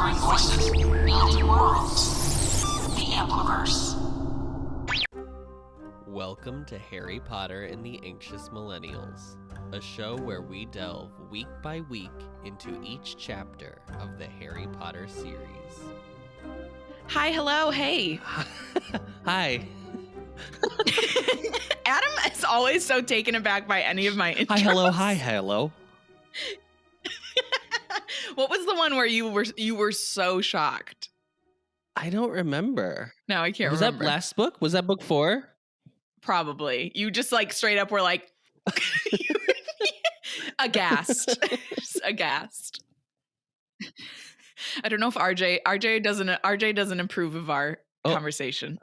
Gathering forces. Building world. The Ampliverse. Welcome to Harry Potter and the Anxious Millennials, a show where we delve week by week into each chapter of the Harry Potter series. Hi, hello, hey. Hi. Adam is always so taken aback by any of my intros. Hi, hello. What was the one where you were so shocked? I don't remember. No, I can't Was remember. that last book? Was that book 4? Probably. You just like straight up were like aghast. Just aghast. I don't know if RJ doesn't approve of our conversation.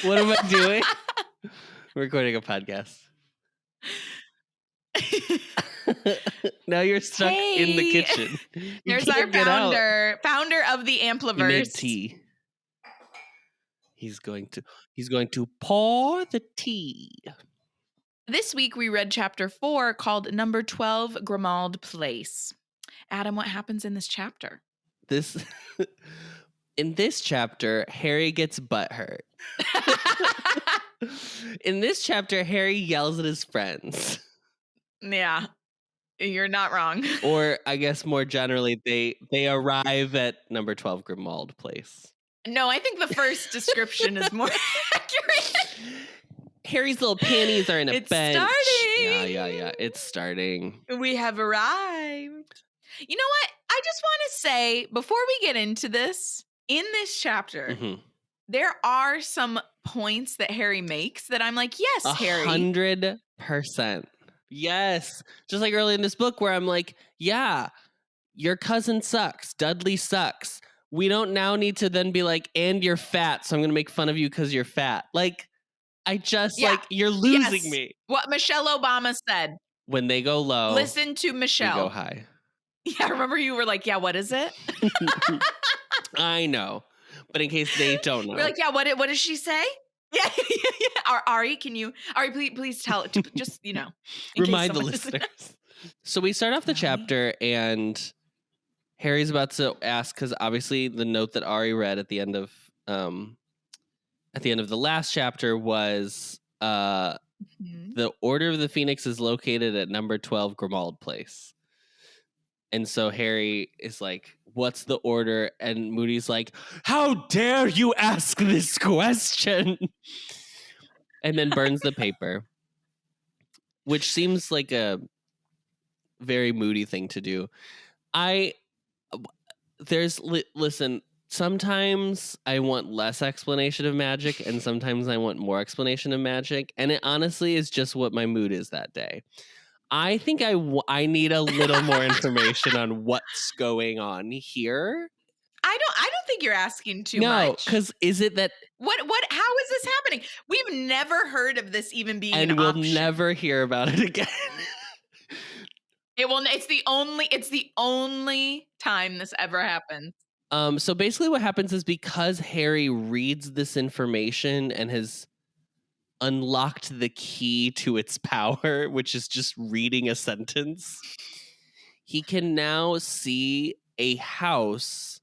What am I doing? I'm recording a podcast. Now you're stuck in the kitchen. There's our founder of the Ampliverse. He made tea. He's going to pour the tea. This week we read chapter 4 called Number 12 Grimmauld Place. Adam, what happens in this chapter? In this chapter, Harry gets butthurt. In this chapter, Harry yells at his friends. Yeah, you're not wrong. Or I guess more generally, they arrive at Number 12 Grimmauld Place. No, I think the first description is more accurate. Harry's little panties are in a bench. Starting. Yeah. It's starting. We have arrived. You know what? I just want to say, before we get into this, in this chapter, there are some points that Harry makes that I'm like, yes, Harry. 100%. Yes. Just like early in this book where I'm like, yeah, your cousin sucks. Dudley sucks. We don't now need to then be like, and you're fat, so I'm going to make fun of you because you're fat. Like, you're losing me. What Michelle Obama said. When they go low. Listen to Michelle. We go high. Yeah, remember you were like, yeah, what is it? I know. But in case they don't know. We're like, yeah, what does she say? Yeah. Ari, please tell it. Just, remind the listeners. So we start off the chapter and Harry's about to ask, because obviously the note that Ari read at the end of the last chapter was the Order of the Phoenix is located at Number 12 Grimmauld Place. And so Harry is like, what's the order? And Moody's like, how dare you ask this question? And then burns the paper, which seems like a very Moody thing to do. Listen, sometimes I want less explanation of magic and sometimes I want more explanation of magic. And it honestly is just what my mood is that day. I think I need a little more information on what's going on here. I don't think you're asking too much. No, because is it that how is this happening? We've never heard of this even being an option. And we'll never hear about it again. It's the only time this ever happens. So basically what happens is because Harry reads this information and has unlocked the key to its power, which is just reading a sentence, he can now see a house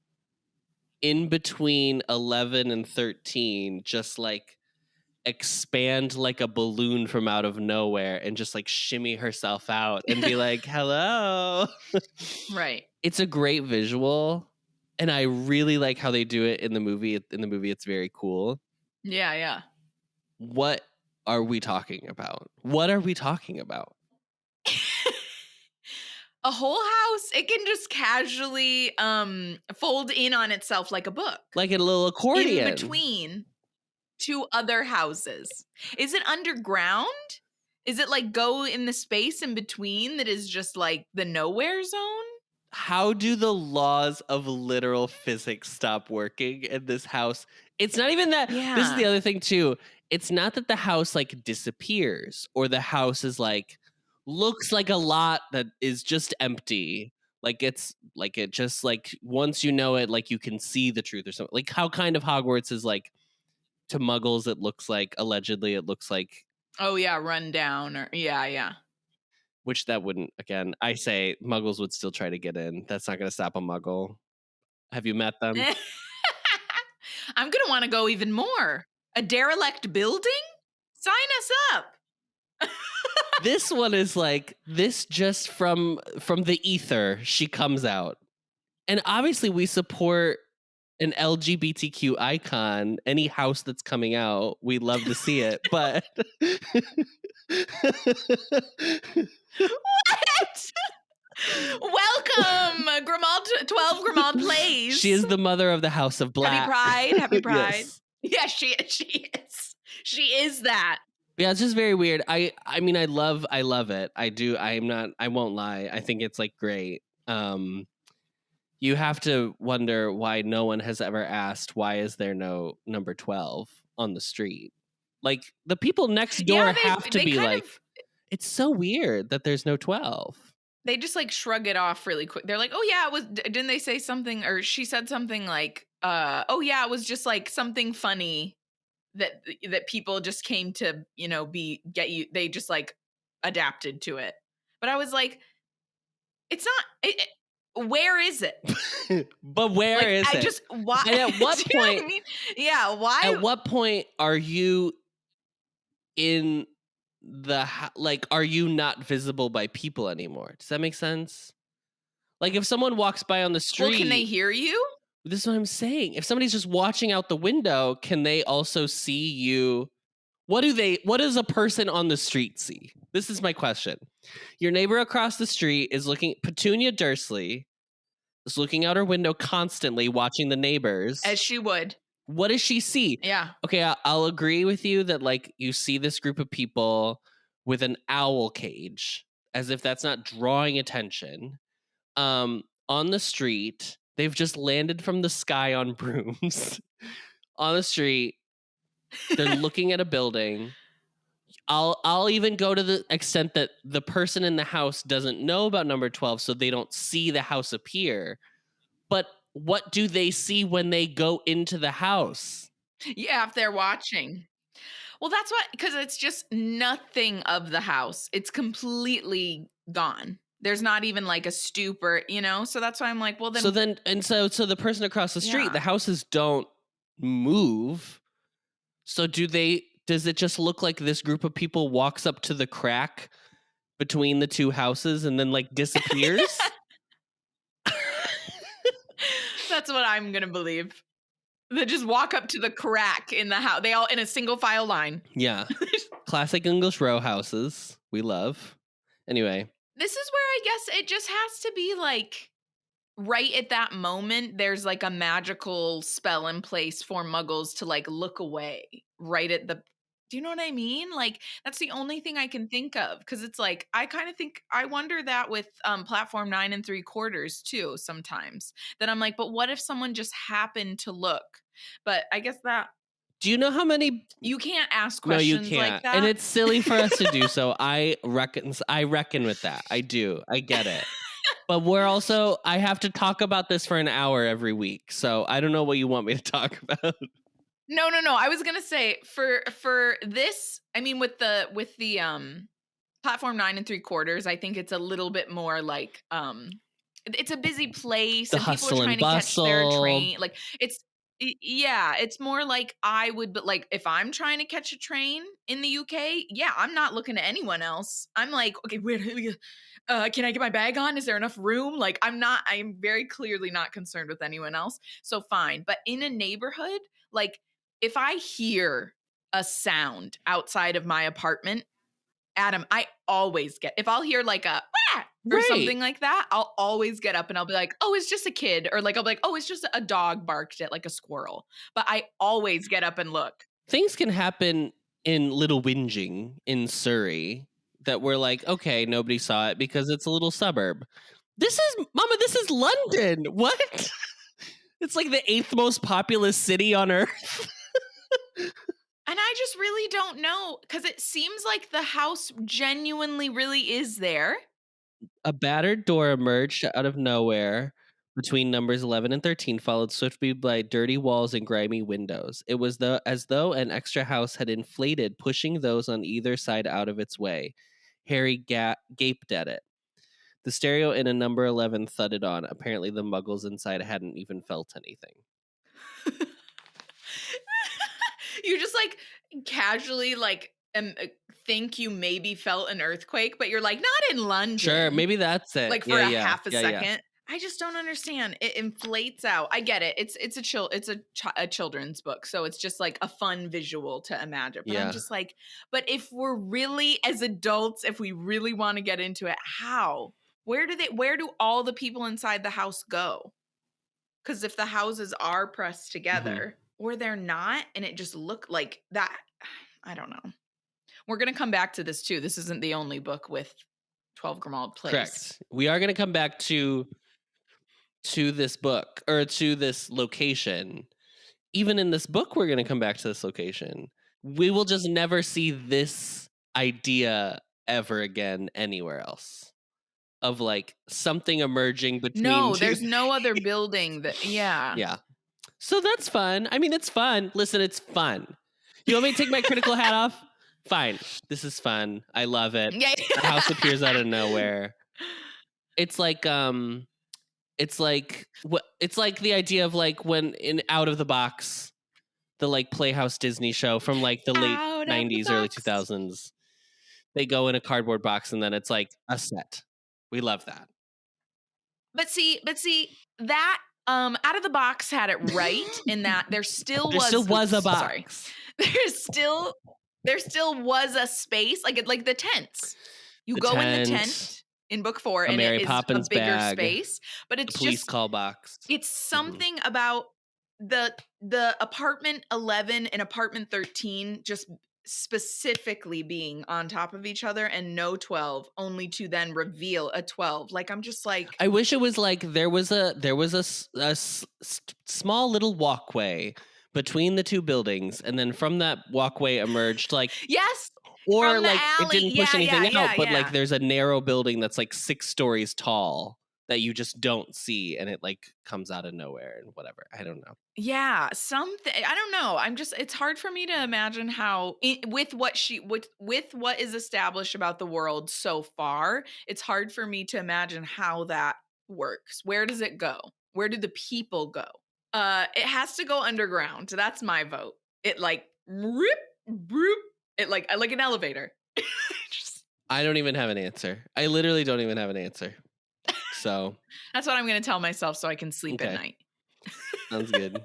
in between 11 and 13 just like expand like a balloon from out of nowhere and just like shimmy herself out and be like, hello. Right. It's a great visual and I really like how they do it in the movie. In the movie, it's very cool. Yeah. What are we talking about? What are we talking about? A whole house, it can just casually fold in on itself like a book. Like a little accordion. In between two other houses. Is it underground? Is it like go in the space in between that is just like the nowhere zone? How do the laws of literal physics stop working in this house? It's not even that. Yeah. This is the other thing too. It's not that the house like disappears or the house is like looks like a lot that is just empty. Like it just like once you know it, like you can see the truth or something. Like how kind of Hogwarts is like to muggles, it looks like allegedly it looks like run down or yeah. Which that wouldn't, again, I say muggles would still try to get in. That's not going to stop a muggle. Have you met them? I'm going to want to go even more. A derelict building? Sign us up. This one is like, this just from the ether, she comes out. And obviously we support an LGBTQ icon. Any house that's coming out, we love to see it. But What? Welcome, Grimmauld, 12 Grimmauld Plays. She is the mother of the House of Black. Happy Pride. Happy Pride. Yes. Yeah, she is. She is that. Yeah, it's just very weird. I mean, I love it. I do. I won't lie. I think it's like great. You have to wonder why no one has ever asked, why is there no number 12 on the street? Like, the people next door have to be like, it's so weird that there's no 12. They just like shrug it off really quick. They're like, oh yeah, it was, didn't they say something, or she said something like, oh yeah, it was just like something funny that people just came to, you know, they just like adapted to it. But I was like, it's not, where is it? But where like, is I it? just, why? And at what Do you know point? what I mean? Yeah, why? At what point are you in the like? Are you not visible by people anymore? Does that make sense? Like, if someone walks by on the street, Well, can they hear you? This is what I'm saying. If somebody's just watching out the window, can they also see you? What does a person on the street see? This is my question. Your neighbor across the street is looking, Petunia Dursley is looking out her window constantly, watching the neighbors. As she would. What does she see? Yeah. Okay, I'll agree with you that, like, you see this group of people with an owl cage, as if that's not drawing attention. On the street, they've just landed from the sky on brooms. On the street, they're looking at a building. I'll even go to the extent that the person in the house doesn't know about number 12, so they don't see the house appear. But what do they see when they go into the house? Yeah, if they're watching. Well, that's what, because it's just nothing of the house. It's completely gone. There's not even like a stoop or, you know, so that's why I'm like, well, then. So the person across the street, Yeah. the houses don't move. So does it just look like this group of people walks up to the crack between the two houses and then like disappears? That's what I'm going to believe. They just walk up to the crack in the house. They all in a single file line. Yeah. Classic English row houses. We love. Anyway. This is where I guess it just has to be like right at that moment, there's like a magical spell in place for muggles to like look away right at the. Do you know what I mean? Like, that's the only thing I can think of. Because it's like, I wonder that with platform 9 3/4 too sometimes. That I'm like, but what if someone just happened to look? But I guess that. Do you know how many? You can't ask questions like that. And it's silly for us to do so. I reckon with that. I do. I get it. But we're also, I have to talk about this for an hour every week. So I don't know what you want me to talk about. No. I was gonna say for this, I mean, with the platform 9 3/4, I think it's a little bit more like it's a busy place The and people hustle are trying and to catch their bustle. train. Like it's more like I would, but like if I'm trying to catch a train in the UK, yeah, I'm not looking at anyone else. I'm like, okay, where can I get my bag on? Is there enough room? Like I'm very clearly not concerned with anyone else. So fine. But in a neighborhood, like if I hear a sound outside of my apartment, Adam, I always if I'll hear like a wah! Or something like that, I'll always get up and I'll be like, oh, it's just a kid. Or like, I'll be like, oh, it's just a dog barked at like a squirrel. But I always get up and look. Things can happen in Little Whinging in Surrey that we're like, okay, nobody saw it because it's a little suburb. This is London. What? It's like the 8th most populous city on earth. And I just really don't know, because it seems like the house genuinely really is there. A battered door emerged out of nowhere between numbers 11 and 13, followed swiftly by dirty walls and grimy windows. It was as though an extra house had inflated, pushing those on either side out of its way. Harry gaped at it. The stereo in a number 11 thudded on. Apparently the muggles inside hadn't even felt anything. You just like casually like think you maybe felt an earthquake, but you're like, not in London. Sure, maybe that's it. Like for half a second. I just don't understand. It inflates out. I get it. It's a children's book, so it's just like a fun visual to imagine. But I'm just like, but if we're really as adults, if we really want to get into it, how? Where do all the people inside the house go? Because if the houses are pressed together, or they're not, and it just looked like that, I don't know. We're gonna come back to this too. This isn't the only book with 12 Grimmauld Place. Correct. We are gonna come back to this book, or to this location. Even in this book, we're gonna come back to this location. We will just never see this idea ever again anywhere else. Of like something emerging between there's no other building that Yeah. So that's fun. I mean, it's fun. Listen, it's fun. You want me to take my critical hat off? Fine. This is fun. I love it. Yeah. The house appears out of nowhere. It's like the idea of like when in Out of the Box, the like Playhouse Disney show from like the late 90s, early 2000s. They go in a cardboard box and then it's like a set. We love that. But see that Out of the Box had it right in that there still was a box. Sorry. There still was a space like the tents. You go in the tent in book 4 and Mary it is Poppins a bigger bag, space, but it's the police just call box. It's something about the apartment 11 and apartment 13 just specifically being on top of each other and no 12, only to then reveal a 12. Like I'm just like, I wish it was like there was a small little walkway between the two buildings, and then from that walkway emerged like or like it didn't push anything out, but like there's a narrow building that's like 6 stories tall that you just don't see, and it like comes out of nowhere and whatever. I don't know. Yeah, something. I don't know. It's hard for me to imagine how with what is established about the world so far, it's hard for me to imagine how that works. Where does it go? Where do the people go? It has to go underground. That's my vote. It like it like an elevator. I don't even have an answer. I literally don't even have an answer. So that's what I'm going to tell myself so I can sleep at night. Sounds good.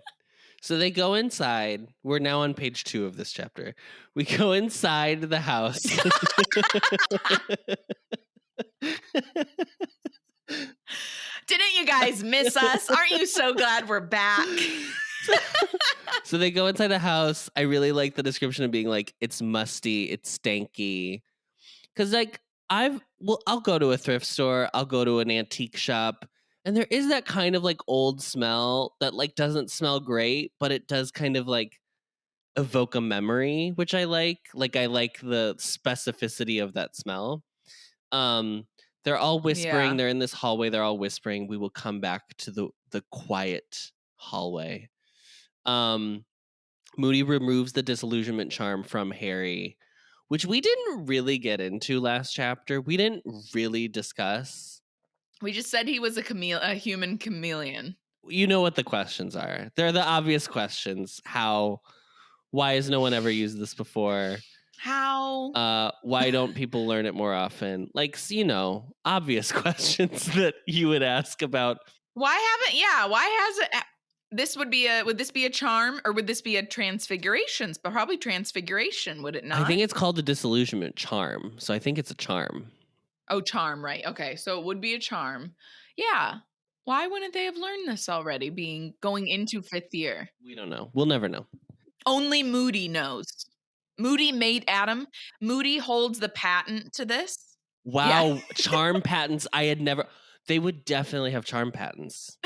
So they go inside. We're now on page 2 of this chapter. We go inside the house. Didn't you guys miss us? Aren't you so glad we're back? So they go inside the house. I really like the description of being like, it's musty, it's stanky. Because like I'll go to a thrift store, I'll go to an antique shop, and there is that kind of like old smell that like doesn't smell great, but it does kind of like evoke a memory, which I like. Like I like the specificity of that smell. They're all whispering. They're in this hallway. They're all whispering. We will come back to the quiet hallway. Moody removes the disillusionment charm from Harry, which we didn't really get into last chapter. We didn't really discuss. We just said he was a human chameleon. You know what the questions are. They're the obvious questions. Why has no one ever used this before? How? Why don't people learn it more often? Like, obvious questions that you would ask about. Why has it? Would this be a charm, or would this be a transfiguration? But probably transfiguration, would it not? I think it's called a disillusionment charm. So I think it's a charm. Oh, charm, right. Okay. So it would be a charm. Yeah. Why wouldn't they have learned this already, going into 5th year? We don't know. We'll never know. Only Moody knows. Moody made Adam. Moody holds the patent to this. Wow. Yeah. Charm patents. They would definitely have charm patents.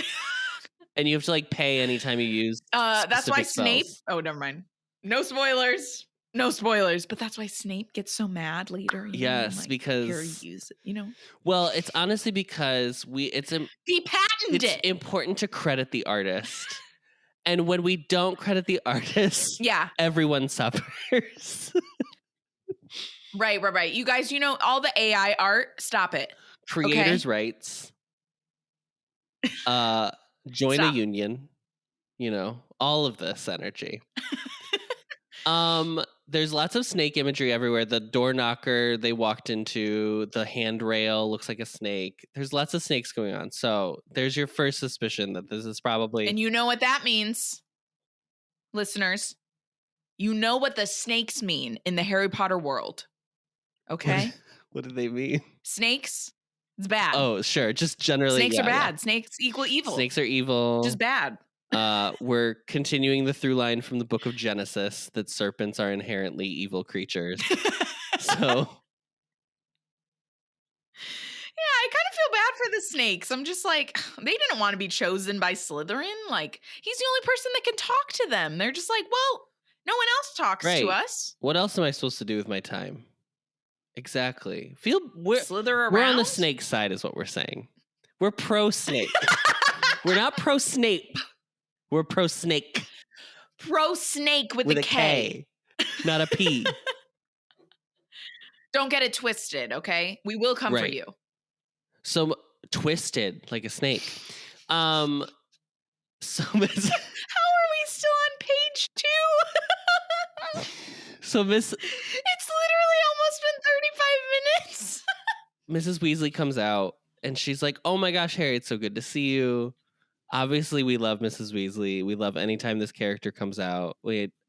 And you have to like pay anytime you use that's why Snape. spells. Oh, never mind. No spoilers. But that's why Snape gets so mad later. Yes, because Harry used it. Well, it's honestly because he patented it. It's important to credit the artist, and when we don't credit the artist, everyone suffers. Right. You guys, all the AI art, stop it. Creators' rights. Join a Stop. union. All of this energy. There's lots of snake imagery everywhere. The door knocker they walked into, the handrail looks like a snake. There's lots of snakes going on. So there's your first suspicion that this is probably. And you know what that means, listeners. You know what the snakes mean in the Harry Potter world. Okay? What do they mean? Snakes, it's bad. Oh, sure. Just generally. Snakes are bad. Yeah. Snakes equal evil. Snakes are evil. Just bad. We're continuing the through line from the book of Genesis that serpents are inherently evil creatures. So. Yeah, I kind of feel bad for the snakes. I'm just like, they didn't want to be chosen by Slytherin. Like, he's the only person that can talk to them. They're just like, well, no one else talks to us. What else am I supposed to do with my time? Exactly. Slither around? We're on the snake side is what we're saying. We're pro-snake. We're not pro-Snape. We're pro-snake. Pro-snake with a K. Not a P. Don't get it twisted, okay? We will come for you. So twisted like a snake. So Miss... How are we still on page 2? So Miss... It's literally almost been 35 minutes. Mrs. Weasley comes out and she's like, oh my gosh, Harry, it's so good to see you. Obviously, we love Mrs. Weasley. We love any time this character comes out.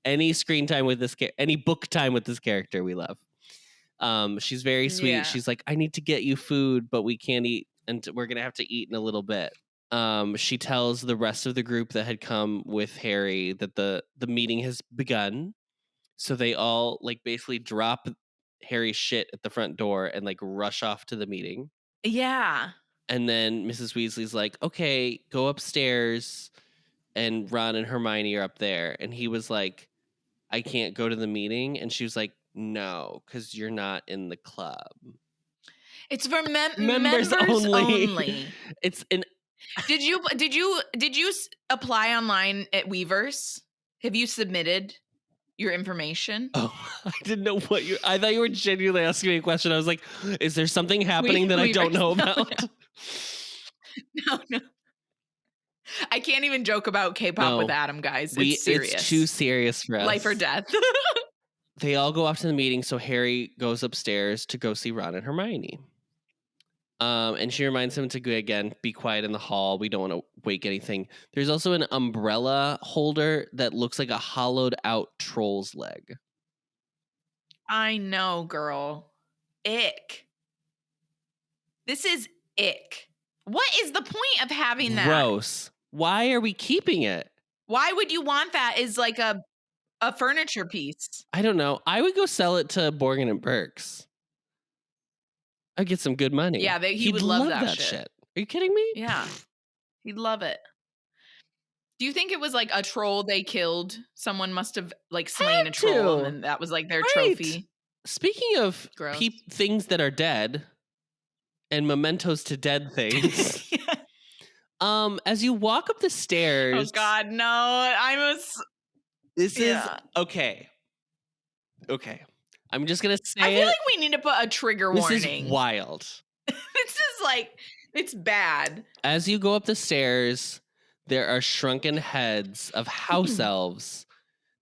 Any screen time with this, any book time with this character, we love. She's very sweet. Yeah. She's like, I need to get you food, but we can't eat, and we're gonna have to eat in a little bit. She tells the rest of the group that had come with Harry that the meeting has begun. So they all basically drop Harry's shit at the front door and rush off to the meeting. Yeah. And then Mrs. Weasley's like, okay, go upstairs, and Ron and Hermione are up there. And he was like, I can't go to the meeting. And she was like, no, because you're not in the club. It's for members only. It's an. Did you apply online at Weavers? Have you submitted your information? Oh, I didn't know what you. I thought you were genuinely asking me a question. I was like, is there something happening that I don't know about? No. I can't even joke about K-pop with Adam, guys. It's serious. It's too serious for us. Life or death. They all go off to the meeting, so Harry goes upstairs to go see Ron and Hermione. And she reminds him to go again, be quiet in the hall. We don't want to wake anything. There's also an umbrella holder that looks like a hollowed out troll's leg. I know, girl. Ick. This is ick. What is the point of having that? Gross. Why are we keeping it? Why would you want that as like a furniture piece? I don't know. I would go sell it to Borgin and Burkes. I'd get some good money. Yeah, he would love that shit. Are you kidding me? Yeah. He'd love it. Do you think it was like a troll they killed? Someone must have slain a troll and that was their trophy. Speaking of things that are dead and mementos to dead things. As you walk up the stairs. Oh God, no. This is okay. Okay. I'm just going to say I feel like we need to put a trigger warning. This is wild. This is it's bad. As you go up the stairs, there are shrunken heads of house elves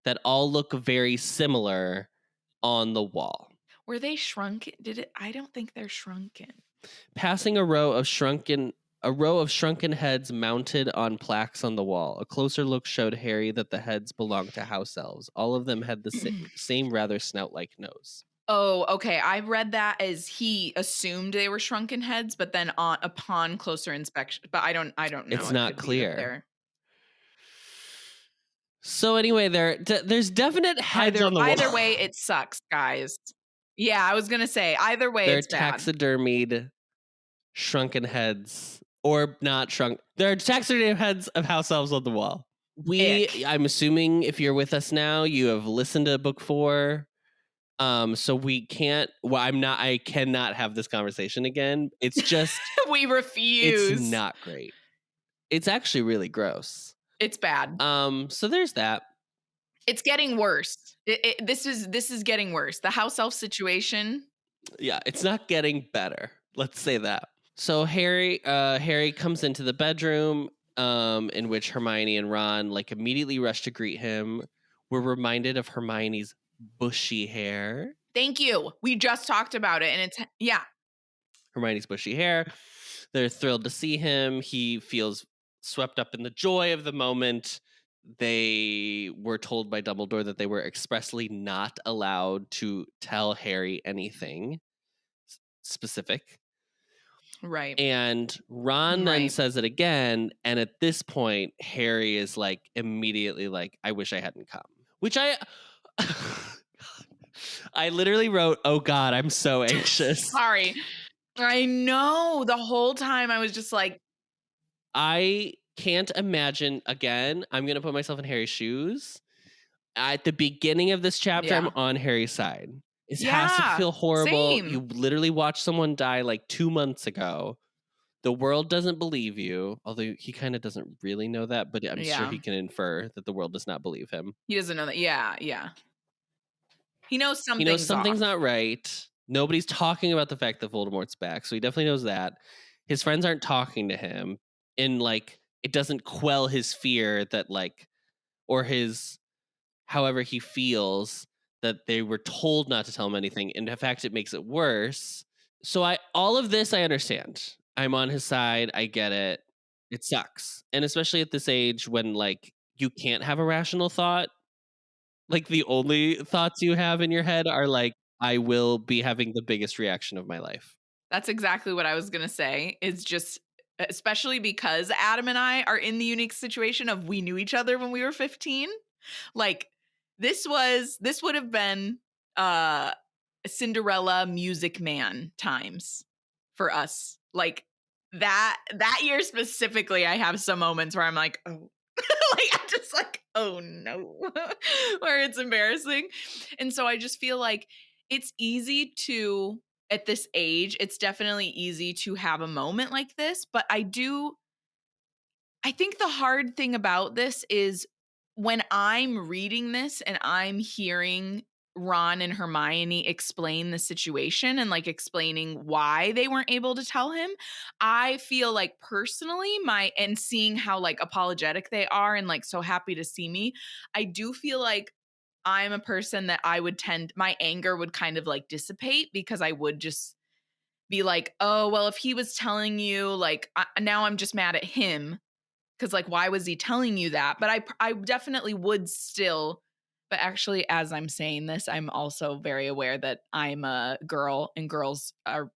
that all look very similar on the wall. Were they shrunken? I don't think they're shrunken. Passing a row of shrunken heads mounted on plaques on the wall. A closer look showed Harry that the heads belonged to house elves. All of them had the same rather snout-like nose. Oh, okay. I read that as he assumed they were shrunken heads, but then upon closer inspection, but I don't know. It's not clear. So anyway, there's definite heads on the wall. Either way, it sucks, guys. Yeah, I was gonna say either way, it's bad. They're taxidermied shrunken heads. Or not shrunk. There are taxidermy heads of house elves on the wall. I'm assuming if you're with us now, you have listened to book 4. So we can't. Well, I cannot have this conversation again. It's just we refuse. It's not great. It's actually really gross. It's bad. So there's that. It's getting worse. This is getting worse. The house elf situation. Yeah, it's not getting better. Let's say that. So Harry comes into the bedroom, in which Hermione and Ron like immediately rush to greet him. We're reminded of Hermione's bushy hair. Thank you. We just talked about it, and it's Hermione's bushy hair. They're thrilled to see him. He feels swept up in the joy of the moment. They were told by Dumbledore that they were expressly not allowed to tell Harry anything specific. Right. And Ron then says it again. And at this point, Harry is like immediately like, I wish I hadn't come. Which I literally wrote, oh God, I'm so anxious. Sorry. I know. The whole time I was just like, I can't imagine, again, I'm going to put myself in Harry's shoes. At the beginning of this chapter, I'm on Harry's side. It has to feel horrible. Same. You literally watched someone die like 2 months ago. The world doesn't believe you, although he kind of doesn't really know that, but I'm sure he can infer that the world does not believe him. He doesn't know that. Yeah. He knows something's He knows something's off. not right. Nobody's talking about the fact that Voldemort's back, so he definitely knows that. His friends aren't talking to him, and like it doesn't quell his fear that like, or his however he feels that they were told not to tell him anything. And in fact, it makes it worse. So all of this I understand. I'm on his side. I get it. It sucks. And especially at this age when like you can't have a rational thought. Like the only thoughts you have in your head are like, I will be having the biggest reaction of my life. That's exactly what I was going to say. Is just, especially because Adam and I are in the unique situation of we knew each other when we were 15. Like this would have been Cinderella Music Man times for us. Like that year specifically, I have some moments where I'm like, oh, like I'm just like, oh no, where it's embarrassing. And so I just feel like it's easy to, at this age, it's definitely easy to have a moment like this. But I think the hard thing about this is when I'm reading this and I'm hearing Ron and Hermione explain the situation and like explaining why they weren't able to tell him, I feel like personally and seeing how like apologetic they are and like so happy to see me, I do feel like I'm a person that my anger would kind of like dissipate because I would just be like, oh, well, if he was telling you like, now I'm just mad at him. Because like, why was he telling you that? But I definitely would still. But actually, as I'm saying this, I'm also very aware that I'm a girl and girls are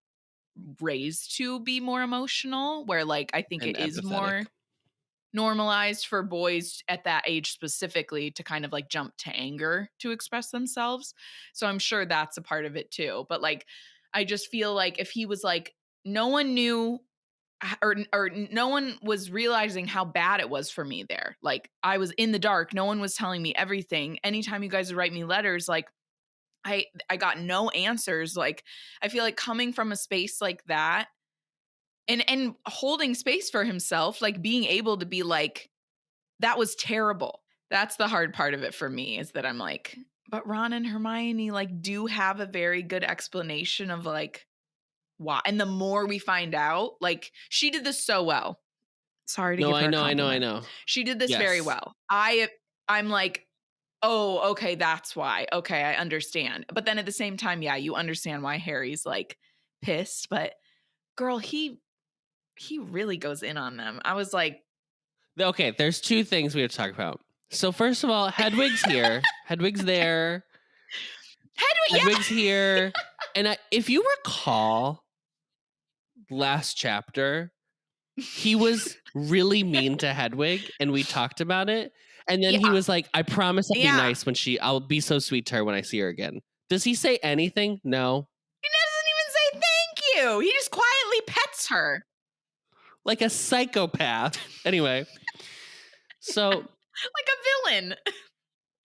raised to be more emotional, where like I think And it is empathetic. more normalized for boys at that age specifically to kind of like jump to anger to express themselves. So I'm sure that's a part of it too. But like, I just feel like if he was like, no one knew or no one was realizing how bad it was for me there. Like I was in the dark. No one was telling me everything. Anytime you guys would write me letters, like I got no answers. Like I feel like coming from a space like that and holding space for himself, like being able to be like, that was terrible. That's the hard part of it for me, is that I'm like, but Ron and Hermione like do have a very good explanation of like, why. And the more we find out, like she did this so well. Sorry to give her a compliment. I know. She did this very well. I'm like, oh, okay, that's why. Okay, I understand. But then at the same time, yeah, you understand why Harry's like pissed. But girl, he really goes in on them. I was like, okay, there's two things we have to talk about. So first of all, Hedwig's here. Hedwig's there. Hedwig's here. And if you recall last chapter, he was really mean to Hedwig and we talked about it. And then he was like, I promise I'll be nice I'll be so sweet to her when I see her again. Does he say anything? No. He doesn't even say thank you. He just quietly pets her. Like a psychopath. Anyway. So. Like a villain.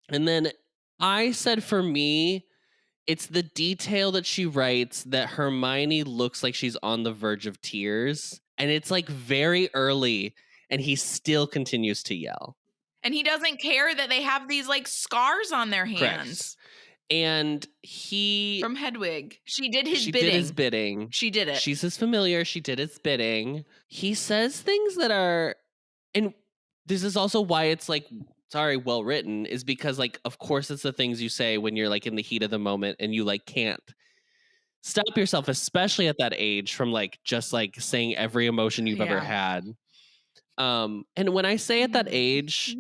And then I said for me, it's the detail that she writes that Hermione looks like she's on the verge of tears. And it's like very early and he still continues to yell. And he doesn't care that they have these like scars on their hands. Correct. And he from Hedwig. She did his she bidding. did his bidding. She did it. She's his familiar. She did his bidding. He says things that are, and this is also why it's like, sorry, well written, is because like, of course, it's the things you say when you're like in the heat of the moment and you like can't stop yourself, especially at that age, from like just like saying every emotion you've ever had. And when I say at that age,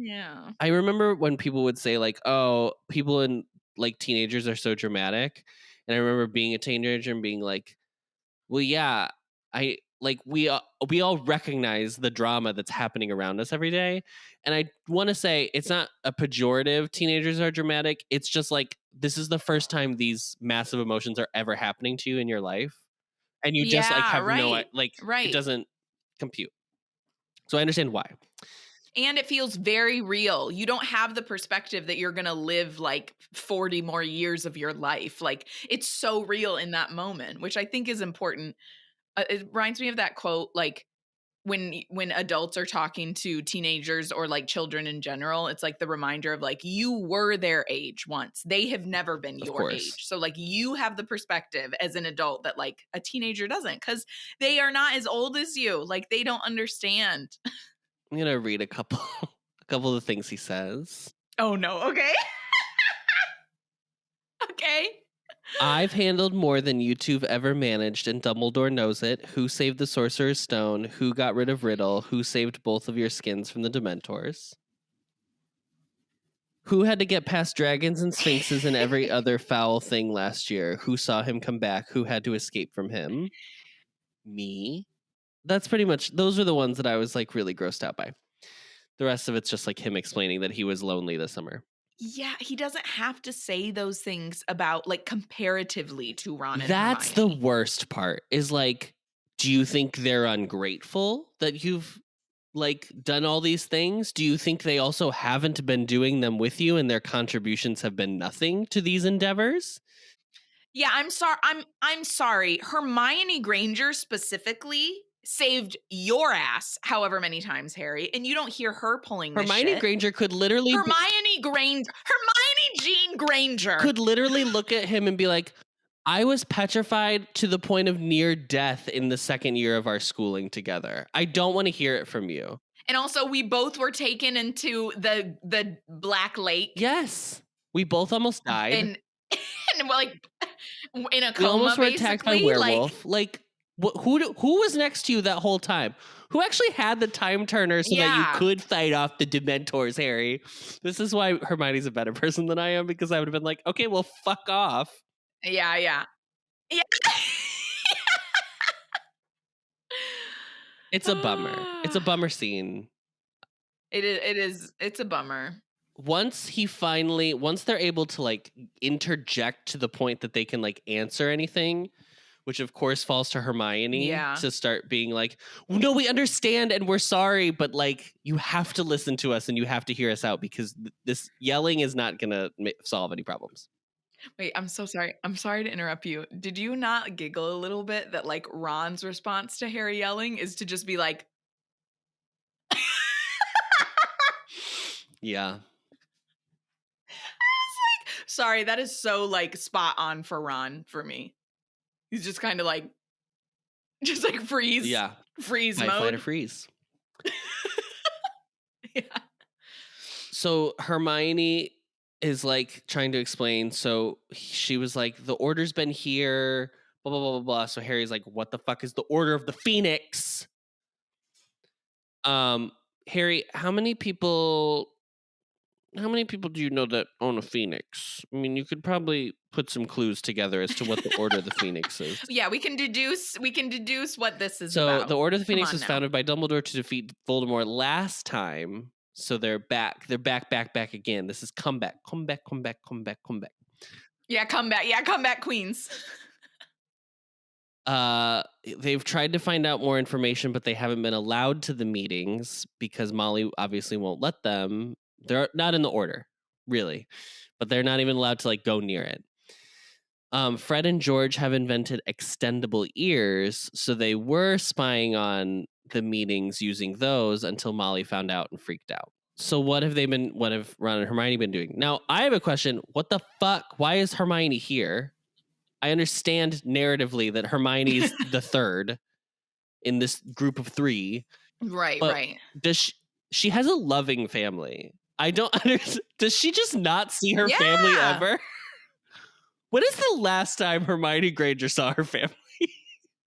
I remember when people would say like, oh, people in like teenagers are so dramatic. And I remember being a teenager and being like, well, yeah, we all recognize the drama that's happening around us every day. And I want to say it's not a pejorative, teenagers are dramatic. It's just like, this is the first time these massive emotions are ever happening to you in your life. And you just like have it doesn't compute. So I understand why. And it feels very real. You don't have the perspective that you're going to live like 40 more years of your life. Like it's so real in that moment, which I think is important. It reminds me of that quote, like when adults are talking to teenagers or like children in general, it's like the reminder of like, you were their age once. They have never been your age. So like you have the perspective as an adult that like a teenager doesn't, because they are not as old as you. Like they don't understand. I'm going to read a couple of the things he says. Oh, no. Okay. Okay. I've handled more than you two've ever managed, and Dumbledore knows it. Who saved the Sorcerer's Stone? Who got rid of Riddle? Who saved both of your skins from the Dementors? Who had to get past dragons and sphinxes and every other foul thing last year? Who saw him come back? Who had to escape from him? Me. That's pretty much, those are the ones that I was like really grossed out by. The rest of it's just like him explaining that he was lonely this summer. Yeah, he doesn't have to say those things about like comparatively to Ron and That's Hermione. the worst part is like, do you think they're ungrateful that you've like done all these things? Do you think they also haven't been doing them with you and their contributions have been nothing to these endeavors? Yeah, I'm sorry. I'm sorry. Hermione Granger specifically saved your ass however many times, Harry, and you don't hear her pulling this Hermione shit. Granger could literally Hermione Jean Granger could literally look at him and be like, I was petrified to the point of near death in the second year of our schooling together. I don't want to hear it from you. And also, we both were taken into the Black Lake. Yes. We both almost died. And like in a coma, we almost were attacked by werewolf. Like who was next to you that whole time? Who actually had the time turner so that you could fight off the Dementors, Harry? This is why Hermione's a better person than I am, because I would have been like, okay, well, fuck off. Yeah. It's a bummer. It's a bummer scene. It's a bummer. Once they're able to like interject to the point that they can like answer anything, which of course falls to Hermione to start being like, no, we understand and we're sorry, but like you have to listen to us and you have to hear us out, because this yelling is not going to solve any problems. Wait, I'm so sorry. I'm sorry to interrupt you. Did you not giggle a little bit that like Ron's response to Harry yelling is to just be like, yeah. Sorry, that is so like spot on for Ron for me. He's just kind of like, freeze. Yeah. Freeze mode. Fight or freeze. Yeah. So Hermione is like trying to explain. So she was like, the order's been here, blah, blah, blah, blah, blah. So Harry's like, what the fuck is the Order of the Phoenix? Harry, how many people do you know that own a phoenix? I mean, you could probably put some clues together as to what the Order of the Phoenix is. Yeah, we can deduce what this is about. So the Order of the Phoenix was founded by Dumbledore to defeat Voldemort last time. So they're back. They're back again. This is comeback. Yeah, comeback queens. They've tried to find out more information, but they haven't been allowed to the meetings because Molly obviously won't let them. They're not in the order, really, but they're not even allowed to like go near it. Fred and George have invented extendable ears, so they were spying on the meetings using those until Molly found out and freaked out. So what have Ron and Hermione been doing? Now, I have a question. What the fuck? Why is Hermione here? I understand narratively that Hermione's the third in this group of 3. Right, but right. Does she has a loving family. I don't understand. Does she just not see her family ever? When is the last time Hermione Granger saw her family?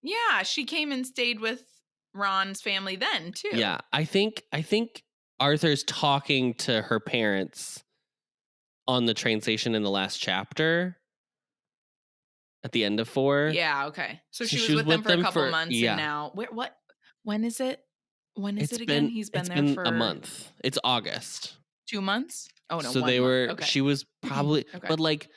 Yeah, she came and stayed with Ron's family then, too. Yeah, I think Arthur's talking to her parents on the train station in the last chapter at the end of 4. Yeah, okay. So she was with them for a couple months and now when is it? When is it again? He's been there for a month. It's August. 2 months? Oh no, so 1 they month. were Okay. She was probably Okay. but like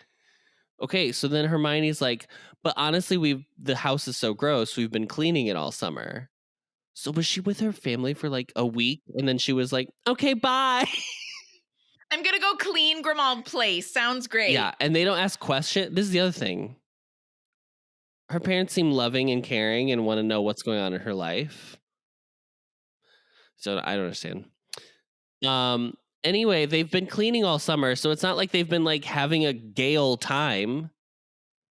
okay, so then Hermione's like, but honestly, the house is so gross, we've been cleaning it all summer. So was she with her family for like a week and then she was like, okay, bye. I'm gonna go clean Grimmauld Place. Sounds great. Yeah, and they don't ask questions. This is the other thing. Her parents seem loving and caring and want to know what's going on in her life. So I don't understand. Anyway, they've been cleaning all summer, so it's not like they've been like having a gale time.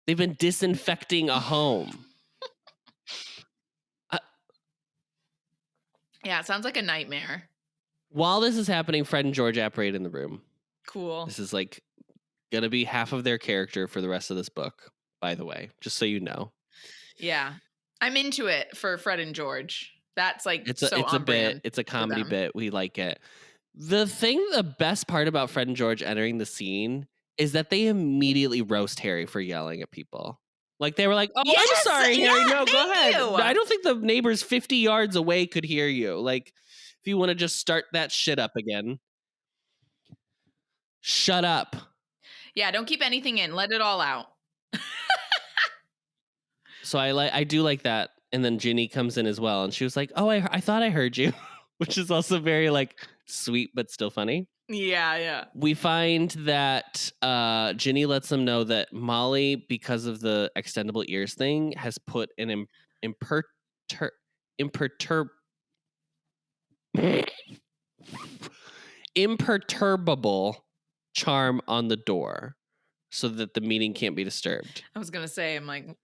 They've been disinfecting a home. Yeah, it sounds like a nightmare. While this is happening, Fred and George apparate in the room. Cool. This is like gonna be half of their character for the rest of this book, by the way, just so you know. Yeah. I'm into it for Fred and George. That's like it's a bit. It's a comedy bit. We like it. The best part about Fred and George entering the scene is that they immediately roast Harry for yelling at people. Like they were like, "Oh, Yes! I'm sorry, Harry. Yeah, No, go ahead. you. I don't think the neighbors 50 yards away could hear you. Like, if you want to just start that shit up again, shut up." Yeah, don't keep anything in. Let it all out. So I do like that. And then Ginny comes in as well, and she was like, "Oh, I thought I heard you," which is also very like sweet but still funny. Yeah. We find that Ginny lets them know that Molly, because of the extendable ears thing, has put an imperturbable charm on the door so that the meeting can't be disturbed. I was going to say, I'm like,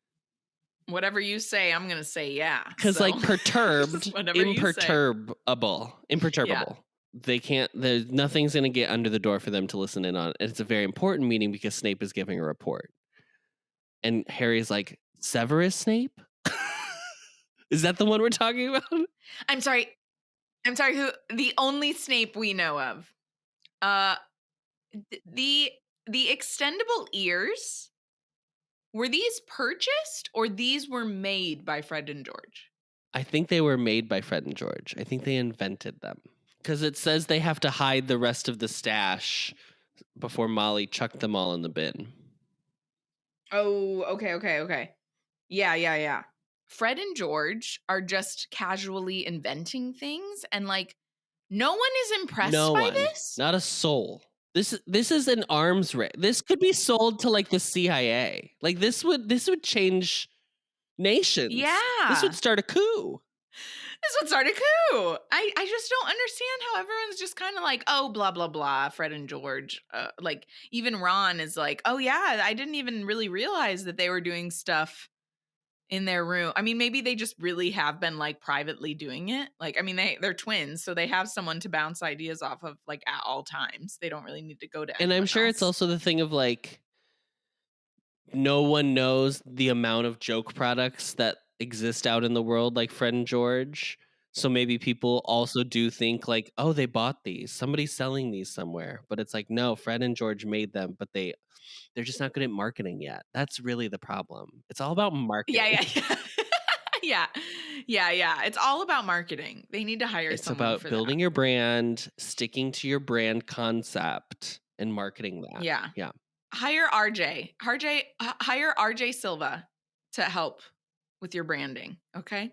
whatever you say, I'm going to say yeah. Because like perturbed, imperturbable. Yeah. They can't, nothing's going to get under the door for them to listen in on. And it's a very important meeting because Snape is giving a report. And Harry's like, Severus Snape? Is that the one we're talking about? I'm sorry, who? The only Snape we know of. The extendable ears, were these purchased or these were made by Fred and George? I think they were made by Fred and George. I think they invented them. Because it says they have to hide the rest of the stash before Molly chucked them all in the bin. Oh, okay. Yeah. Fred and George are just casually inventing things, and like no one is impressed by this. Not a soul. This is an arms race. This could be sold to like the CIA. Like this would change nations. Yeah. This would start a coup. I just don't understand how everyone's just kind of like, oh, blah, blah, blah, Fred and George. Like, even Ron is like, oh, yeah, I didn't even really realize that they were doing stuff in their room. I mean, maybe they just really have been, like, privately doing it. Like, I mean, they're twins, so they have someone to bounce ideas off of, like, at all times. They don't really need to go to anyone And I'm sure else. it's also the thing of, like, no one knows the amount of joke products that exist out in the world like Fred and George. So maybe people also do think like, oh, they bought these. Somebody's selling these somewhere. But it's like, no, Fred and George made them, but they're just not good at marketing yet. That's really the problem. It's all about marketing. Yeah. Yeah. It's all about marketing. They need to hire It's someone about for building that. your brand, sticking to your brand concept, and marketing that. Yeah. Hire RJ Silva to help with your branding, okay?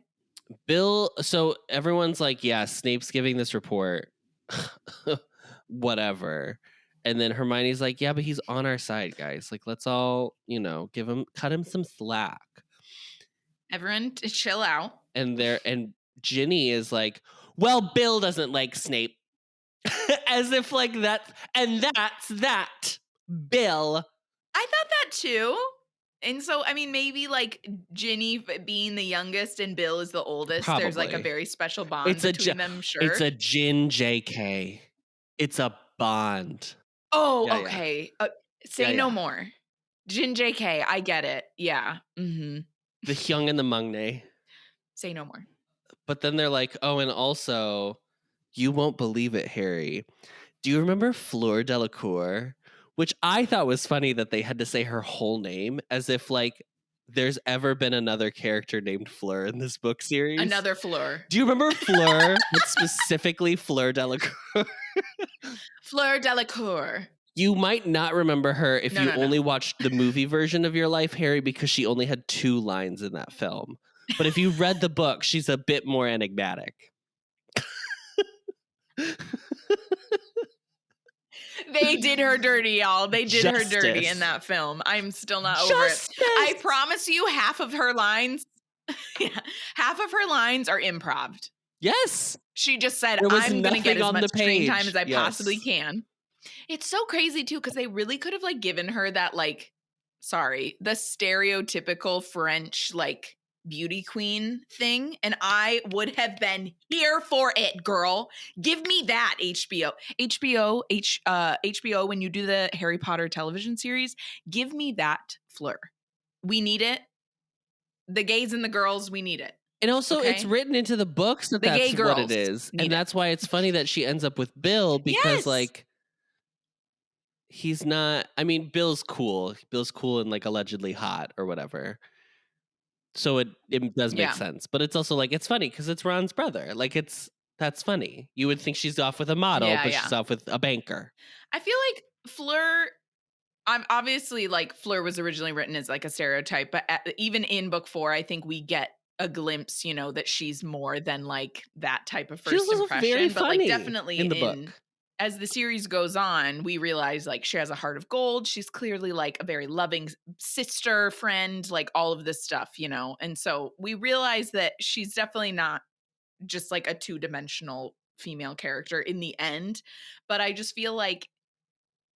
Bill, so everyone's like, yeah, Snape's giving this report. Whatever. And then Hermione's like, yeah, but he's on our side, guys. Like, let's all, cut him some slack. Everyone to chill out. And Ginny is like, well, Bill doesn't like Snape. As if like that, and that's that, Bill. I thought that too. And so, I mean, maybe like Ginny being the youngest and Bill is the oldest. There's like a Probably. very special bond between them, sure. It's a Gin JK. It's a bond. Oh, Yeah, okay. Say no more. Gin JK, I get it. Yeah. Mm-hmm. The Hyung and the Mungne. Say no more. But then they're like, oh, and also, you won't believe it, Harry. Do you remember Fleur Delacour? Which I thought was funny that they had to say her whole name, as if like there's ever been another character named Fleur in this book series. Another Fleur. Do you remember Fleur? But specifically Fleur Delacour. Fleur Delacour. You might not remember her if you only watched the movie version of Your Life, Harry, because she only had 2 lines in that film. But if you read the book, she's a bit more enigmatic. They did her dirty, y'all. They did her dirty in that film. I'm still not over it. I promise you, half of her lines are improv. Yes. She just said, I'm going to get as much screen time as I possibly can. It's so crazy, too, because they really could have, like, given her that, like, the stereotypical French, like, beauty queen thing, and I would have been here for it, girl. Give me that, HBO. HBO, when you do the Harry Potter television series, give me that Fleur. We need it. The gays and the girls, we need it. And also, it's written into the books that that's what it is. And that's why it's funny that she ends up with Bill, because, like, he's not, I mean, Bill's cool. Bill's cool and, like, allegedly hot or whatever. So it does make sense. But it's also, like, it's funny because it's Ron's brother. Like, that's funny. You would think she's off with a model, but she's off with a banker. I feel like Fleur, I'm obviously, like, Fleur was originally written as, like, a stereotype, but even in book 4, I think we get a glimpse, you know, that she's more than, like, that type of first impression. Very but, funny like, definitely in the book. As the series goes on, we realize, like, she has a heart of gold. She's clearly, like, a very loving sister, friend, like, all of this stuff, you know? And so we realize that she's definitely not just, like, a 2-dimensional female character in the end. But I just feel like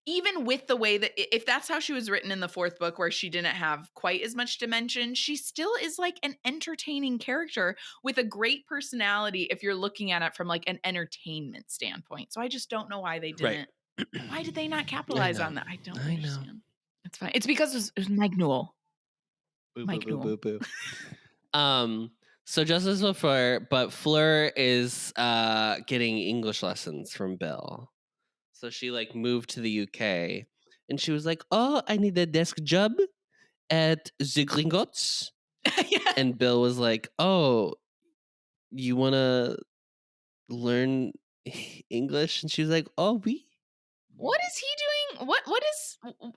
even with the way that, if that's how she was written in the 4th book, where she didn't have quite as much dimension, she still is like an entertaining character with a great personality if you're looking at it from like an entertainment standpoint. So I just don't know why they didn't. Right. Why did they not capitalize on that? I don't understand. It's fine. It's because it was Mike Newell. Mike Newell. So just as before, but Fleur is getting English lessons from Bill. So she like moved to the UK and she was like, oh, I need a desk job at the Gringotts. And Bill was like, oh, you want to learn English? And she was like, oh, oui. What is he doing?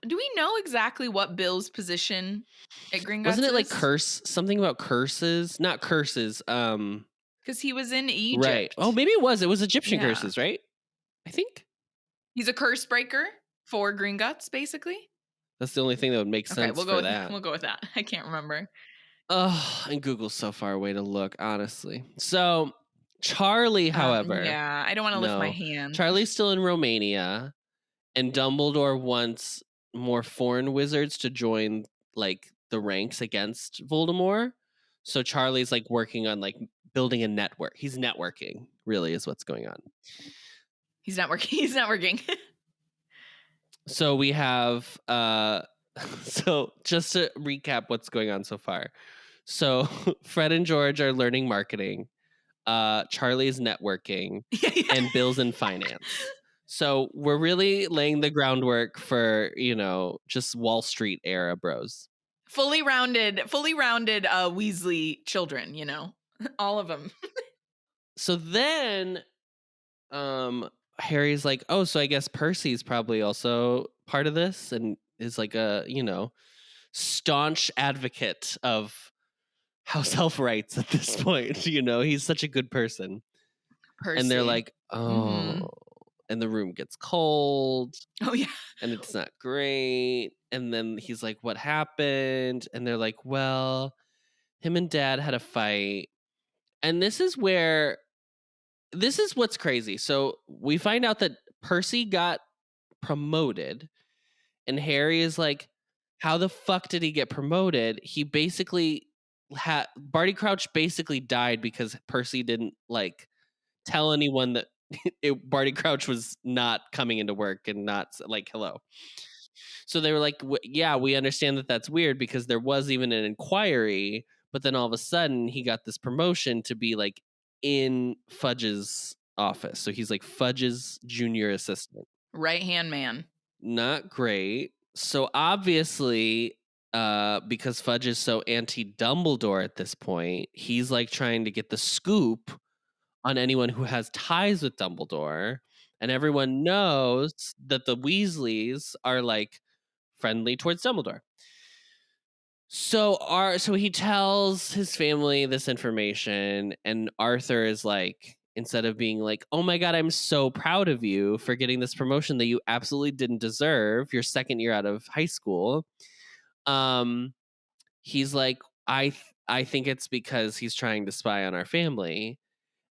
Do we know exactly what Bill's position at Gringotts Wasn't it like is? something about curses? Not curses. Because he was in Egypt. Right. Oh, maybe it was. It was Egyptian curses, right? I think. He's a curse breaker for Gringotts, basically. That's the only thing that would make sense for that. We'll go with that. I can't remember. Oh, and Google's so far away to look, honestly. So Charlie, however. I don't want to lift my hand. Charlie's still in Romania, and Dumbledore wants more foreign wizards to join, like, the ranks against Voldemort. So Charlie's, like, working on, like, building a network. He's networking, really, is what's going on. He's not working. So we have, so just to recap what's going on so far. So Fred and George are learning marketing. Charlie's networking and Bill's in finance. So we're really laying the groundwork for, you know, just Wall Street era bros. Fully rounded Weasley children, you know, all of them. So then, Harry's like, oh, so I guess Percy's probably also part of this and is like a, you know, staunch advocate of house elf rights at this point. You know, he's such a good person. Percy. And they're like, oh, and the room gets cold. Oh, yeah. And it's not great. And then he's like, what happened? And they're like, well, him and Dad had a fight. And this is where this is what's crazy. So we find out that Percy got promoted, and Harry is like, how the fuck did he get promoted? He basically Barty Crouch basically died because Percy didn't like tell anyone that Barty Crouch was not coming into work and not like hello. So they were like, yeah, we understand that that's weird because there was even an inquiry, but then all of a sudden he got this promotion to be like in Fudge's office. So he's like Fudge's junior assistant. Right-hand man. Not great. So obviously, because Fudge is so anti-Dumbledore at this point, he's like trying to get the scoop on anyone who has ties with Dumbledore. And everyone knows that the Weasleys are like friendly towards Dumbledore. So he tells his family this information, and Arthur is like, instead of being like, oh my God, I'm so proud of you for getting this promotion that you absolutely didn't deserve your second year out of high school. He's like, I think it's because he's trying to spy on our family.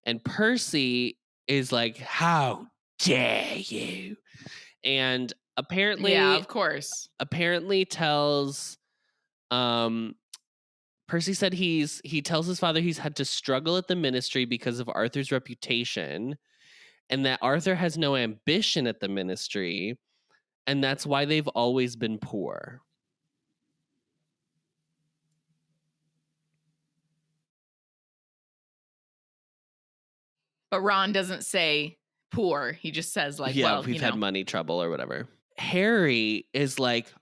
And Percy is like, how dare you? And apparently, yeah, of course, apparently tells, Percy said he tells his father he's had to struggle at the ministry because of Arthur's reputation, and that Arthur has no ambition at the ministry, and that's why they've always been poor. But Ron doesn't say poor. He just says like, yeah, well, we've had money trouble or whatever. Harry is like,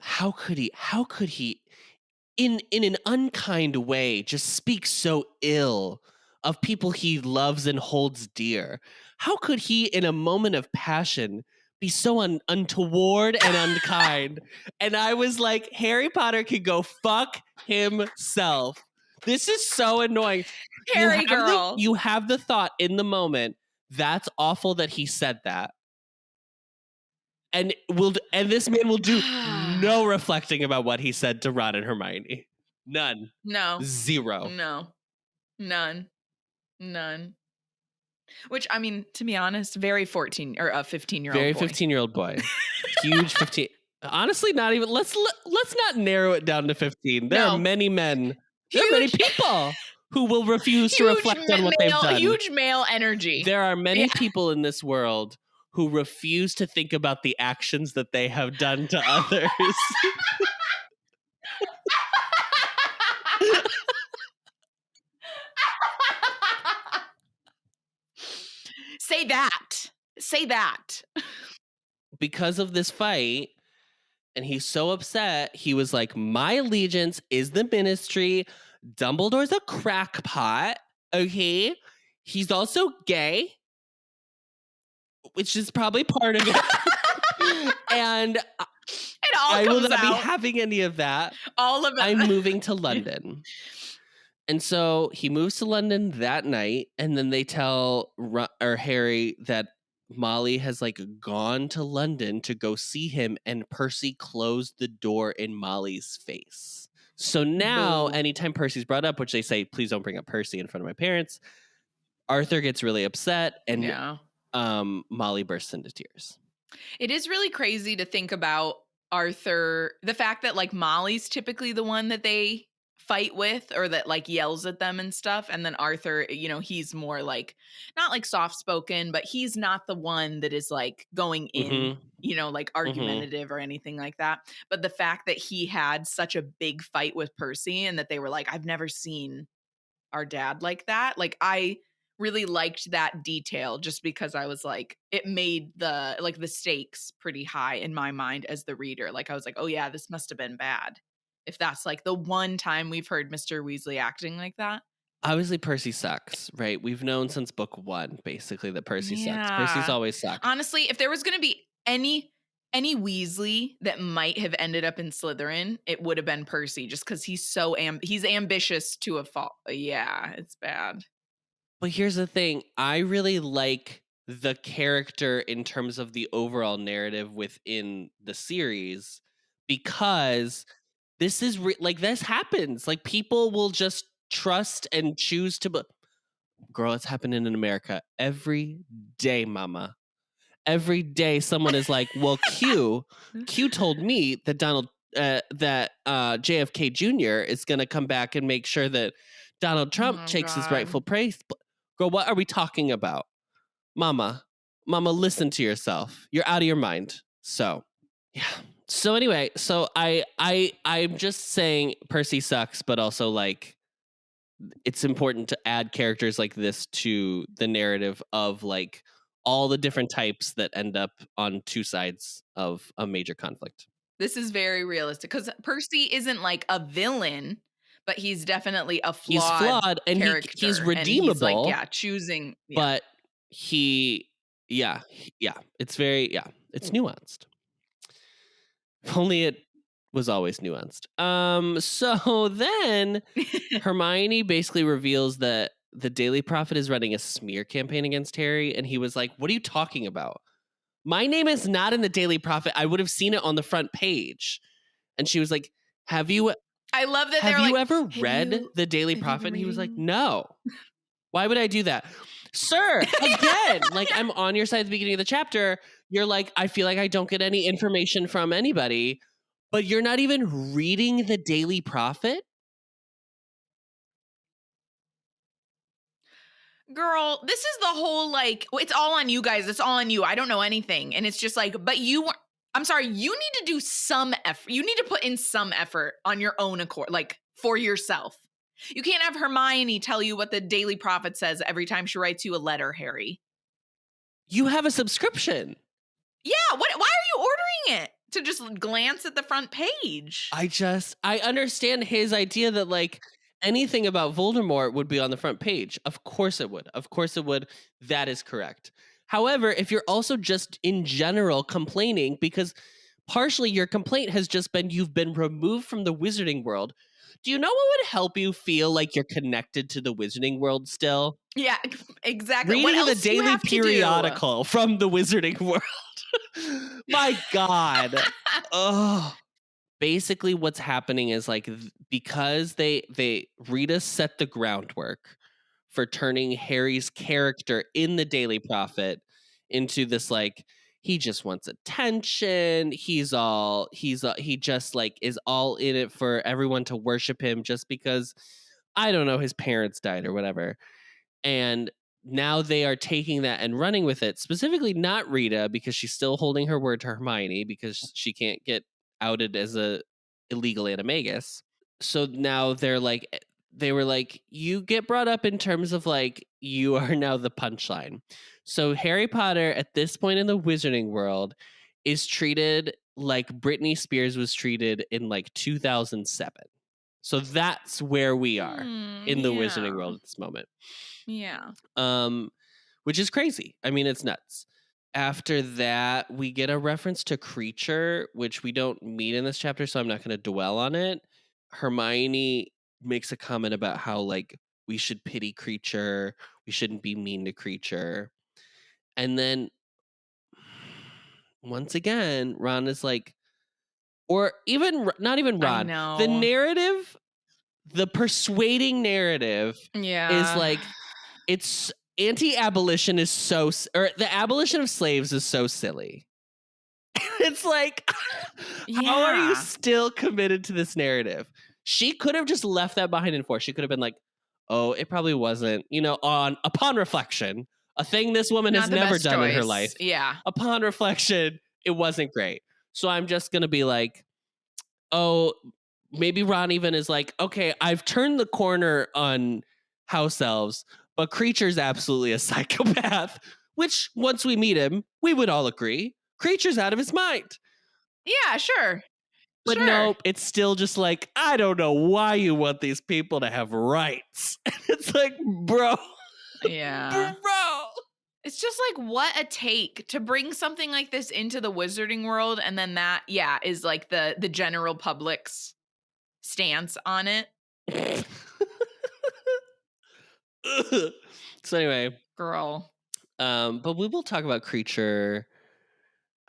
how could he in an unkind way just speak so ill of people he loves and holds dear? How could he, in a moment of passion, be so untoward and unkind? And I was like, Harry Potter could go fuck himself. This is so annoying. Harry girl. You have the thought in the moment, that's awful that he said that. And this man will do no reflecting about what he said to Ron and Hermione. None. No. Zero. No. None. Which, I mean, to be honest, very 14 or a 15-year-old very boy. 15-year-old boy. Huge 15. Honestly, not even. Let's not narrow it down to 15. There are many men. There are many people who will refuse to reflect on what they've done. Huge male energy. There are many people in this world who refuse to think about the actions that they have done to others. Say that. Because of this fight, and he's so upset, he was like, my allegiance is the ministry. Dumbledore's a crackpot, okay? He's also gay, which is probably part of it. And I will not be having any of that. All of it. I'm moving to London. And so he moves to London that night, and then they tell Harry that Molly has like gone to London to go see him, and Percy closed the door in Molly's face. So now, anytime Percy's brought up, which they say, please don't bring up Percy in front of my parents, Arthur gets really upset, and Molly bursts into tears. It is really crazy to think about Arthur, the fact that like Molly's typically the one that they fight with or that like yells at them and stuff, and then Arthur, you know, he's more like not like soft spoken, but he's not the one that is like going in, you know, like argumentative or anything like that. But the fact that he had such a big fight with Percy and that they were like, I've never seen our dad like that, like I really liked that detail just because I was like, it made the stakes pretty high in my mind as the reader. Like I was like, oh yeah, this must have been bad if that's like the one time we've heard Mr. Weasley acting like that. Obviously, Percy sucks, right? We've known since book 1, basically, that Percy sucks. Percy's always sucked. Honestly, if there was going to be any Weasley that might have ended up in Slytherin, it would have been Percy, just because he's so he's ambitious to a fault. Yeah, it's bad. But here's the thing. I really like the character in terms of the overall narrative within the series, because this is like this happens. Like people will just trust and choose to Girl, it's happening in America every day, mama. Every day someone is like, well, Q told me that JFK Jr. is going to come back and make sure that Donald Trump takes his rightful place. Girl, what are we talking about? Mama, listen to yourself. You're out of your mind. So, yeah. So anyway, so I'm just saying Percy sucks, but also like it's important to add characters like this to the narrative of like all the different types that end up on two sides of a major conflict. This is very realistic because Percy isn't like a villain, but he's definitely a flawed and character. He's redeemable. And he's like, choosing. Yeah. But it's very, it's nuanced. If only it was always nuanced. So then Hermione basically reveals that the Daily Prophet is running a smear campaign against Harry, and he was like, what are you talking about? My name is not in the Daily Prophet. I would have seen it on the front page. And she was like, I love that have you ever read the Daily Prophet? And he was like, no. Why would I do that? Sir, again, like I'm on your side at the beginning of the chapter. You're like, I feel like I don't get any information from anybody, but you're not even reading the Daily Prophet? Girl, this is the whole like, it's all on you guys. It's all on you. I don't know anything. And it's just like, but I'm sorry, you need to do some effort. You need to put in some effort on your own accord, like for yourself. You can't have Hermione tell you what the Daily Prophet says every time she writes you a letter, Harry. You have a subscription. Yeah, why are you ordering it? To just glance at the front page. I understand his idea that like anything about Voldemort would be on the front page. Of course it would. That is correct. However, if you're also just in general complaining, because partially your complaint has just been you've been removed from the wizarding world, do you know what would help you feel like you're connected to the wizarding world still? Yeah, exactly. Reading the daily periodical from the wizarding world. My God. Oh. Basically what's happening is like because Rita set the groundwork for turning Harry's character in the Daily Prophet into this like he just wants attention. He just like is all in it for everyone to worship him just because I don't know his parents died or whatever. And now they are taking that and running with it. Specifically not Rita because she's still holding her word to Hermione because she can't get outed as a illegal animagus. So now they were like, you get brought up in terms of like, you are now the punchline. So Harry Potter at this point in the wizarding world is treated like Britney Spears was treated in like 2007. So that's where we are in the wizarding world at this moment. Yeah. Which is crazy. I mean, it's nuts. After that, we get a reference to Creature, which we don't meet in this chapter, so I'm not going to dwell on it. Hermione makes a comment about how, like, we should pity Creature. We shouldn't be mean to Creature. And then, once again, Ron is like, or even, not even Ron. The narrative, the persuading narrative is like, it's anti-abolition is so, or the abolition of slaves is so silly. It's like, how are you still committed to this narrative? She could have just left that behind in force. She could have been like, oh, it probably wasn't, upon reflection, a thing this woman has never done in her life. Yeah. Upon reflection, it wasn't great. So I'm just going to be like, oh, maybe Ron even is like, okay, I've turned the corner on house elves, but Creature's absolutely a psychopath, which once we meet him, we would all agree. Creature's out of his mind. Yeah, sure. But nope, it's still just like, I don't know why you want these people to have rights. It's like, bro. Yeah. Bro. It's just like, what a take to bring something like this into the wizarding world. And then that, is like the general public's stance on it. So anyway. Girl. But we will talk about Creature,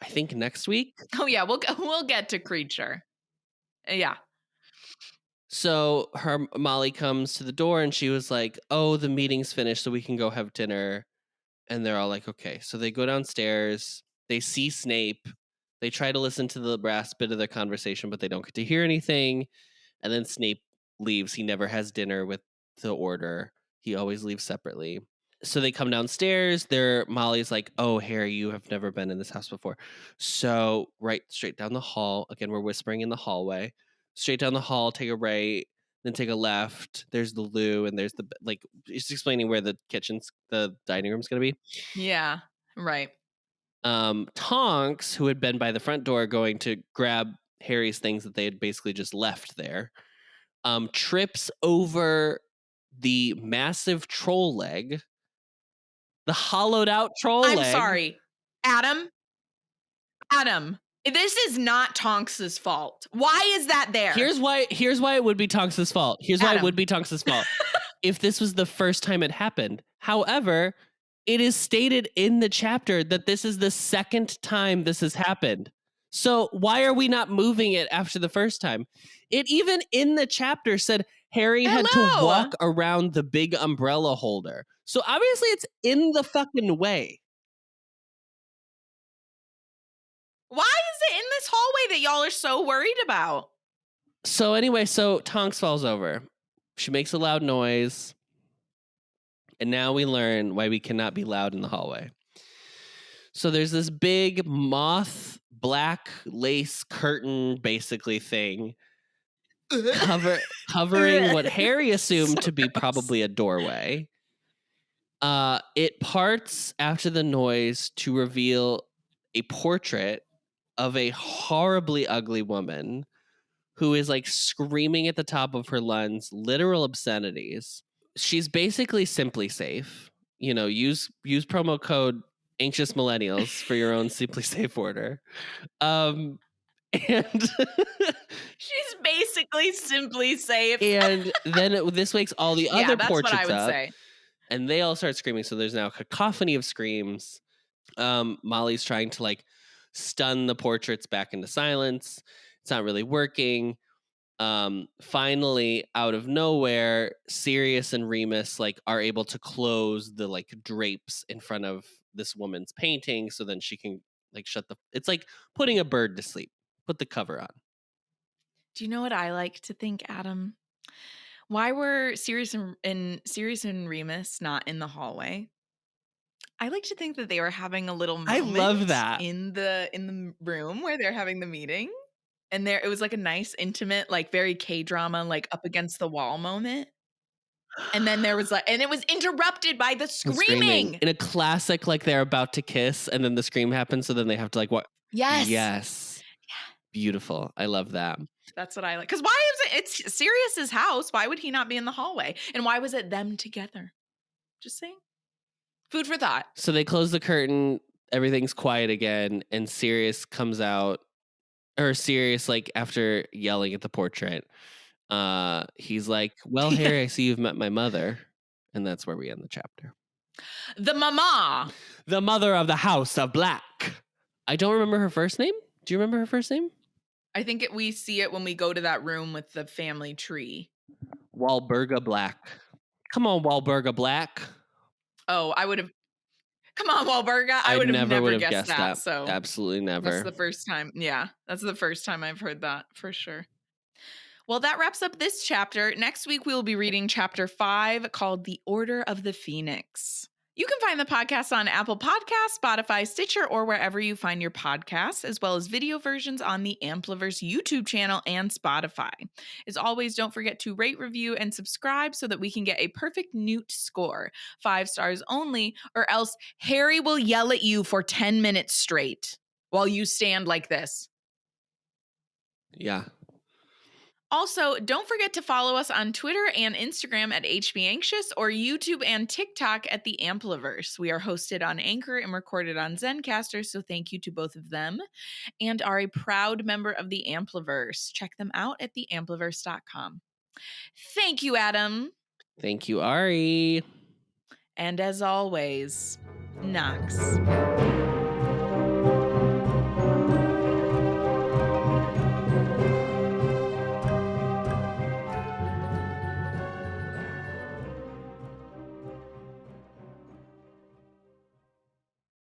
I think, next week. Oh yeah, we'll get to Creature. Yeah. So Molly comes to the door and she was like, oh, the meeting's finished, so we can go have dinner. And they're all like, okay. So they go downstairs. They see Snape. They try to listen to the last bit of their conversation, but they don't get to hear anything. And then Snape leaves. He never has dinner with the Order. He always leaves separately. So they come downstairs. Molly's like, oh, Harry, you have never been in this house before. So right straight down the hall. Again, we're whispering in the hallway. Straight down the hall, take a right, then take a left. There's the loo, and there's the, like, it's explaining where the dining room's going to be. Yeah, right. Tonks, who had been by the front door going to grab Harry's things that they had basically just left there, trips over the massive troll leg, the hollowed out troll leg. I'm sorry, Adam, this is not Tonks's fault. Why is that there? Here's why it would be Tonks's fault. If this was the first time it happened. However, it is stated in the chapter that this is the second time this has happened. So why are we not moving it after the first time? It even in the chapter said Harry had to walk around the big umbrella holder. So obviously it's in the fucking way. Why is it in this hallway that y'all are so worried about? So anyway, Tonks falls over. She makes a loud noise. And now we learn why we cannot be loud in the hallway. So there's this big moth black lace curtain basically thing covering what Harry assumed to be probably a doorway. It parts after the noise to reveal a portrait of a horribly ugly woman who is like screaming at the top of her lungs, literal obscenities. She's basically Simply Safe. You know, use promo code Anxious Millennials for your own Simply Safe order. And she's basically Simply Safe. And then this wakes all the other portraits what I would up. Say. And they all start screaming. So there's now a cacophony of screams. Molly's trying to like stun the portraits back into silence. It's not really working. Finally, out of nowhere, Sirius and Remus like are able to close the like drapes in front of this woman's painting, so then she can like it's like putting a bird to sleep. Put the cover on. Do you know what I like to think, Adam? Why were Sirius and Remus not in the hallway? I like to think that they were having a little moment. I love that in the room where they're having the meeting. And it was like a nice, intimate, like very K-drama, like up against the wall moment. And then there was like, and it was interrupted by the screaming. In a classic, like they're about to kiss and then the scream happens. So then they have to like, what? Yes. Yes. Yeah. Beautiful. I love that. That's what I like. Because why is it's Sirius's house. Why would he not be in the hallway? And why was it them together? Just saying. Food for thought. So they close the curtain. Everything's quiet again. And Sirius comes out. Or Sirius, like, after yelling at the portrait, he's like, well, Harry, I see you've met my mother. And that's where we end the chapter. The mama. The mother of the House of Black. I don't remember her first name. Do you remember her first name? I think we see it when we go to that room with the family tree. Walburga Black. Come on, Walburga Black. Oh, I would have. Come on, Walburga. I would have never guessed that. So absolutely never. That's the first time. Yeah, that's the first time I've heard that for sure. Well, that wraps up this chapter. Next week, we will be reading chapter 5 called The Order of the Phoenix. You can find the podcast on Apple Podcasts, Spotify, Stitcher, or wherever you find your podcasts, as well as video versions on the Ampliverse YouTube channel and Spotify. As always, don't forget to rate, review, and subscribe so that we can get a perfect Newt score. 5 stars only, or else Harry will yell at you for 10 minutes straight while you stand like this. Yeah. Also, don't forget to follow us on Twitter and Instagram at HBAnxious or YouTube and TikTok at the Ampliverse. We are hosted on Anchor and recorded on Zencastr, so thank you to both of them, and are a proud member of the Ampliverse. Check them out at theampliverse.com. Thank you, Adam. Thank you, Ari. And as always, Nox.